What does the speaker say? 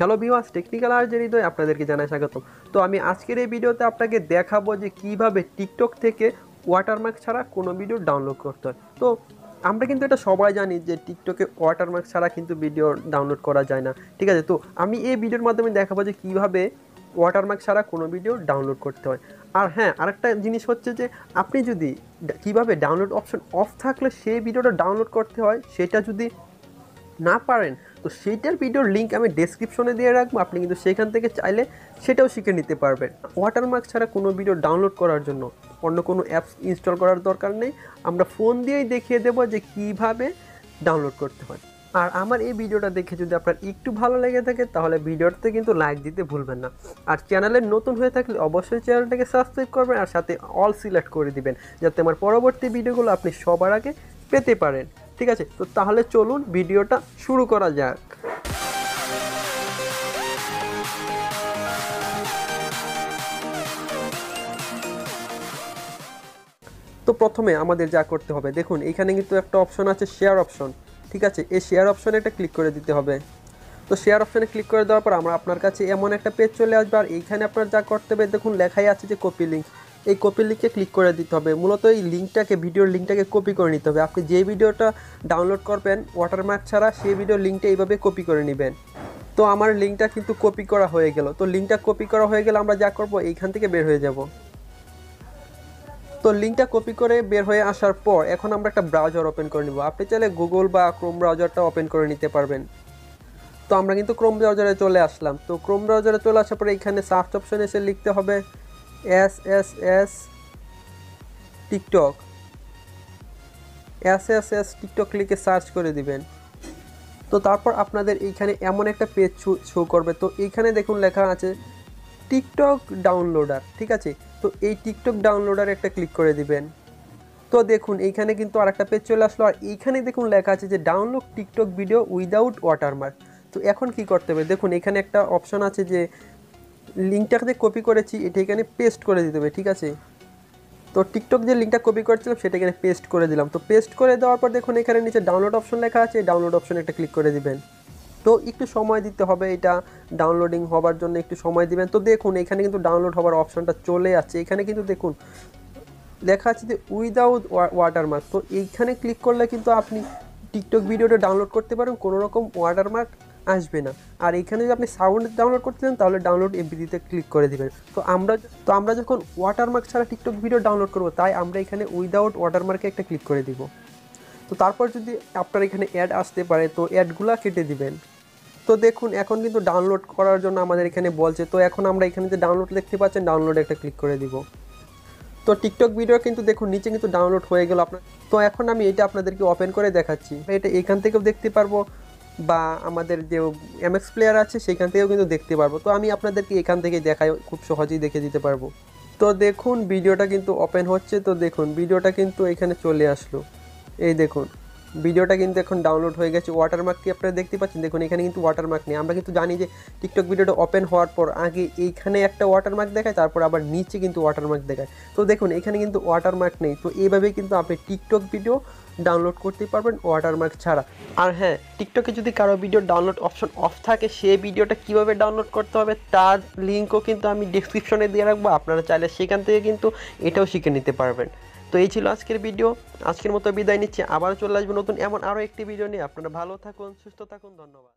Hello viewers, technical আর হৃদয় আপনাদেরকে জানাই স্বাগতম। তো আমি আজকের এই ভিডিওতে আপনাকে দেখাবো যে কিভাবে টিকটক থেকে ওয়াটারমার্ক ছাড়া কোনো ভিডিও ডাউনলোড করতে হয়। তো আমরা কিন্তু এটা সবাই জানি যে টিকটকে ওয়াটারমার্ক ছাড়া কিন্তু ভিডিও ডাউনলোড করা যায় না, ঠিক আছে। তো আমি এই ভিডিওর মাধ্যমে দেখাবো যে কিভাবে ওয়াটারমার্ক ছাড়া কোনো ভিডিও ডাউনলোড করতে হয়। আর হ্যাঁ, আরেকটা জিনিস হচ্ছে যে আপনি যদি কিভাবে ডাউনলোড অপশন অফ থাকলে সেই ভিডিওটা ডাউনলোড করতে হয় সেটা যদি না পারেন, তো সেইটার ভিডিওর লিঙ্ক আমি ডেসক্রিপশনে দিয়ে রাখবো, আপনি কিন্তু সেখান থেকে চাইলে সেটাও শিখে নিতে পারবেন। ওয়াটারমার্ক ছাড়া কোনো ভিডিও ডাউনলোড করার জন্য অন্য কোনো অ্যাপস ইনস্টল করার দরকার নেই, আমরা ফোন দিয়েই দেখিয়ে দেবো যে কিভাবে ডাউনলোড করতে হয়। আর আমার এই ভিডিওটা দেখে যদি আপনার একটু ভালো লেগে থাকে তাহলে ভিডিওটাতে কিন্তু লাইক দিতে ভুলবেন না। আর চ্যানেলে নতুন হয়ে থাকলে অবশ্যই চ্যানেলটাকে সাবস্ক্রাইব করবেন আর সাথে অল সিলেক্ট করে দিবেন, যাতে আমার পরবর্তী ভিডিওগুলো আপনি সবার আগে পেতে পারেন, ঠিক আছে। তো তাহলে চলুন ভিডিওটা শুরু করা যাক। তো প্রথমে আমাদের যা করতে হবে, দেখুন এখানে কিন্তু একটা অপশন আছে শেয়ার অপশন, ঠিক আছে। এই শেয়ার অপশনে একটা ক্লিক করে দিতে হবে। তো শেয়ার অপশনে ক্লিক করে দেওয়ার পর আপনার কাছে এমন একটা পেজ চলে আসবে, আর এইখানে আপনার যা করতে হবে দেখুন লেখাই আছে যে কপি লিঙ্ক। এই কপি লিঙ্কে ক্লিক করে দিতে হবে। মূলত এই লিঙ্কটাকে, ভিডিওর লিঙ্কটাকে কপি করে নিতে হবে। আপনি যে ভিডিওটা ডাউনলোড করবেন ওয়াটারমার্ক ছাড়া সেই ভিডিওর লিঙ্কটা এইভাবে কপি করে নেবেন। তো আমার লিঙ্কটা কিন্তু কপি করা হয়ে গেল। তো লিঙ্কটা কপি করা হয়ে গেলে আমরা যা করব এইখান থেকে বের হয়ে যাব। তো লিঙ্কটা কপি করে বের হয়ে আসার পর এখন আমরা একটা ব্রাউজার ওপেন করে নিব। আপনি চাইলে গুগল বা ক্রোম ব্রাউজারটা ওপেন করে নিতে পারবেন। তো আমরা কিন্তু ক্রোম ব্রাউজারে চলে আসলাম। তো ক্রোম ব্রাউজারে চলে আসার পরে এখানে সার্চ অপশনে এসে লিখতে হবে এস টিকটক, এস টিকটক লিখে সার্চ করে দিবেন। তো তারপর আপনাদের এইখানে এমন একটা পেজ শো করবে। তো এইখানে দেখুন লেখা আছে টিকটক ডাউনলোডার, ঠিক আছে। তো এই টিকটক ডাউনলোডারে একটা ক্লিক করে দিবেন। তো দেখুন এইখানে কিন্তু আরেকটা পেজ চলে আসলো, আর এইখানে দেখুন লেখা আছে যে download TikTok video without watermark. তো এখন কি করতে হবে, দেখুন এখানে একটা অপশন আছে যে লিঙ্কটাকে কপি করেছি এটা এখানে পেস্ট করে দিতে হবে, ঠিক আছে। তো টিকটক যে লিঙ্কটা কপি করেছিলাম সেটা এখানে পেস্ট করে দিলাম। তো পেস্ট করে দেওয়ার পর দেখুন এখানে নিচে ডাউনলোড অপশন লেখা আছে, ডাউনলোড অপশনে একটা ক্লিক করে দিবেন। তো একটু সময় দিতে হবে, এটা ডাউনলোডিং হবার জন্য একটু সময় দিবেন। তো দেখুন এখানে কিন্তু ডাউনলোড হবার অপশনটা চলে আসছে। এখানে কিন্তু দেখুন লেখা আছে যে উইদাউট ওয়াটারমার্ক। তো এইখানে ক্লিক করলে কিন্তু আপনি টিকটক ভিডিওটা ডাউনলোড করতে পারেন, কোনো রকম ওয়াটারমার্ক আসবে না। আর এখানে যদি আপনি সাউন্ড ডাউনলোড করতে চান তাহলে ডাউনলোড এমপিতে ক্লিক করে দিবেন। তো আমরা যখন ওয়াটারমার্ক ছাড়া টিকটক ভিডিও ডাউনলোড করব, তাই আমরা এখানে উইদাউট ওয়াটারমার্কে একটা ক্লিক করে দিব। তো তারপর যদি আপনার এখানে অ্যাড আসতে পারে তো অ্যাডগুলো কেটে দিবেন। তো দেখুন এখন কিন্তু ডাউনলোড করার জন্য আমাদের এখানে বলছে। তো এখন আমরা এখানে যে ডাউনলোড দেখতে পাচ্ছেন ডাউনলোডে একটা ক্লিক করে দিব। তো টিকটক ভিডিও কিন্তু দেখুন নিচে কিন্তু ডাউনলোড হয়ে গেল আপনার। তো এখন আমি এটা আপনাদেরকে ওপেন করে দেখাচ্ছি। এটা এখান থেকেও দেখতে পারবো বা আমাদের যে এমএক্স প্লেয়ার আছে সেখান থেকেও কিন্তু দেখতে পারবো। তো আমি আপনাদেরকে এখান থেকে দেখাই, খুব সহজেই দেখে দিতে পারবো। তো দেখুন ভিডিওটা কিন্তু ওপেন হচ্ছে। তো দেখুন ভিডিওটা কিন্তু এখানে চলে আসলো, এই দেখুন ভিডিওটা কিন্তু এখন ডাউনলোড হয়ে গেছে। ওয়াটারমার্ক কি আপনারা দেখতে পাচ্ছেন, দেখুন এখানে কিন্তু ওয়াটারমার্ক নেই। আমরা কিন্তু জানি যে টিকটক ভিডিওটা ওপেন হওয়ার পর আগে এইখানে একটা ওয়াটারমার্ক দেখায়, তারপর আবার নিচে কিন্তু ওয়াটারমার্ক দেখায়। তো দেখুন এখানে কিন্তু ওয়াটারমার্ক নেই। তো এইভাবেই কিন্তু আপনি টিকটক ভিডিও ডাউনলোড করতে পারবেন ওয়াটারমার্ক ছাড়া। আর হ্যাঁ, টিকটকে যদি কারো ভিডিও ডাউনলোড অপশন অফ থাকে, সেই ভিডিওটা কীভাবে ডাউনলোড করতে হবে তার লিঙ্কও কিন্তু আমি ডিসক্রিপশনে দিয়ে রাখবো, আপনারা চাইলে সেখান থেকে কিন্তু এটাও শিখে নিতে পারবেন। তো এই ছিল আজকের ভিডিও, আজকের মতো বিদায় নিচ্ছি। আবার চলে আসবো নতুন এমন আরও একটি ভিডিও নিয়ে। আপনারা ভালো থাকুন, সুস্থ থাকুন, ধন্যবাদ।